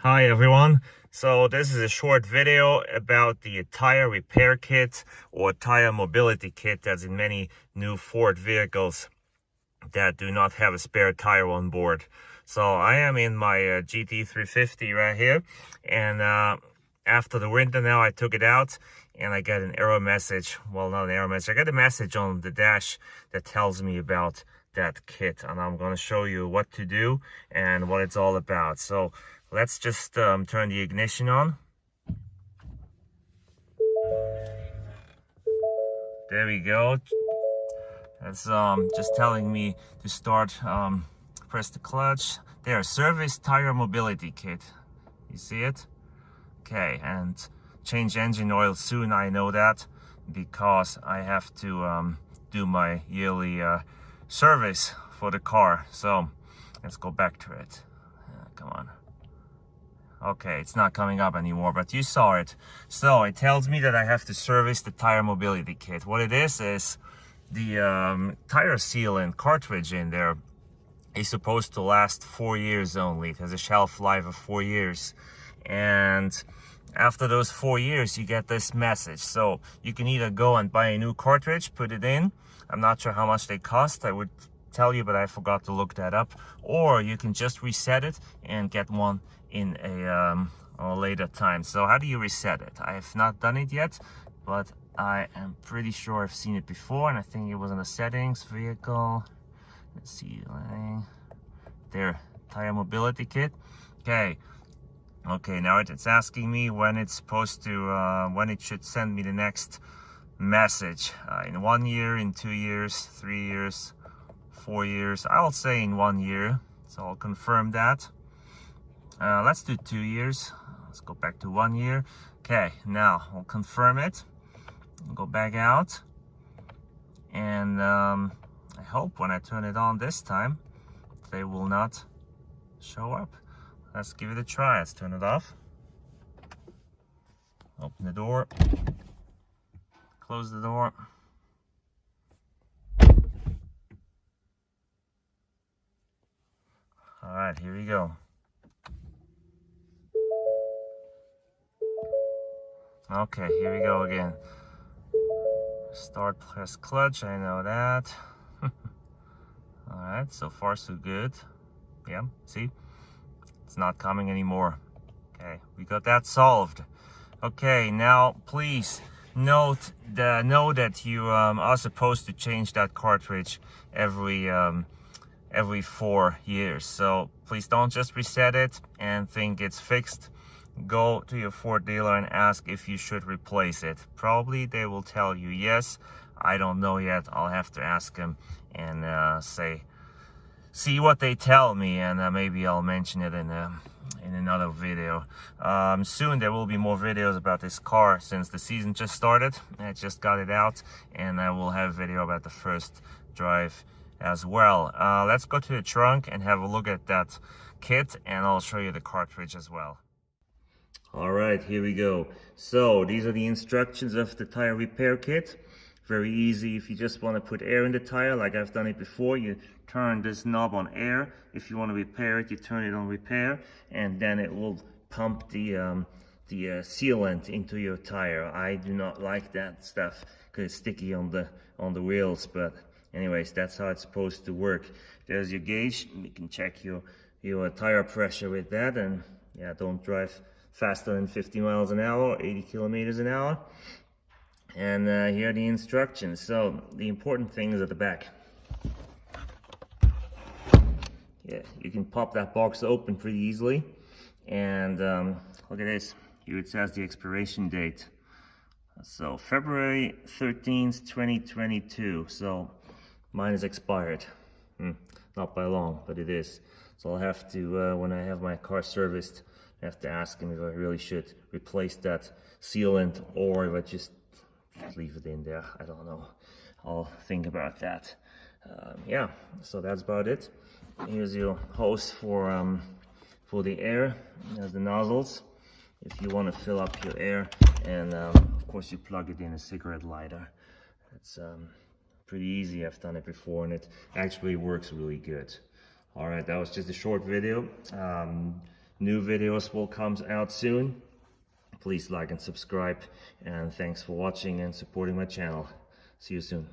Hi everyone. So this is a short video about the tire repair kit or tire mobility kit that's in many new Ford vehicles that do not have a spare tire on board. So I am in my GT350 right here, and after the winter now I took it out and I got an error message. Well, not an error message, I got a message on the dash that tells me about that kit, and I'm going to show you what to do and what it's all about. So let's just turn the ignition on. There we go. That's just telling me to start. Press the clutch. There, service tire mobility kit. You see it? Okay, and change engine oil soon. I know that because I have to do my yearly service for the car. So let's go back to it. Come on. Okay, it's not coming up anymore, but you saw it. So it tells me that I have to service the tire mobility kit. What it is the tire sealant cartridge in there is supposed to last 4 years only. It has a shelf life of 4 years. And after those 4 years, you get this message. So you can either go and buy a new cartridge, put it in. I'm not sure how much they cost. I would tell you, but I forgot to look that up. Or you can just reset it and get one in a later time. So how do you reset it? I have not done it yet, but I am pretty sure I've seen it before, and I think it was in the settings, vehicle. Let's see, there, tire mobility kit. Okay, now it's asking me when it's supposed to, when it should send me the next message. In 1 year, in 2 years, 3 years, 4 years. I'll say in 1 year, so I'll confirm that. Let's do 2 years. Let's go back to 1 year. Okay, now I'll confirm it. Go back out, and I hope when I turn it on this time they will not show up. Let's give it a try. Let's turn it off, open the door, close the door. All right, here we go. Okay, here we go again. Start, press clutch, I know that. All right, so far so good. Yeah, see, it's not coming anymore. Okay, we got that solved. Okay, now please know that you are supposed to change that cartridge every 4 years. So please don't just reset it and think it's fixed. Go to your Ford dealer and ask if you should replace it. Probably they will tell you yes. I don't know yet. I'll have to ask them and see what they tell me, and maybe I'll mention it in another video. Soon there will be more videos about this car since the season just started. I just got it out, and I will have a video about the first drive as well. Let's go to the trunk and have a look at that kit, and I'll show you the cartridge as well. All right, here we go. So these are the instructions of the tire repair kit. Very easy. If you just want to put air in the tire, like I've done it before, you turn this knob on air. If you want to repair it, you turn it on repair, and then it will pump the sealant into your tire. I do not like that stuff because it's sticky on the wheels, but anyways, that's how it's supposed to work. There's your gauge. You can check your tire pressure with that, and yeah, don't drive faster than 50 miles an hour, 80 kilometers an hour. And here are the instructions. So the important thing is at the back. Yeah, you can pop that box open pretty easily. And look at this. Here it says the expiration date. So February 13th, 2022. So mine is expired. Not by long, but it is. So I'll have to, when I have my car serviced, I have to ask him if I really should replace that sealant or if I just leave it in there. I don't know. I'll think about that. Yeah, so that's about it. Here's your hose for the air. There's the nozzles if you want to fill up your air, and of course you plug it in a cigarette lighter. It's pretty easy. I've done it before, and it actually works really good. All right, that was just a short video. New videos will come out soon. Please like and subscribe, and thanks for watching and supporting my channel. See you soon.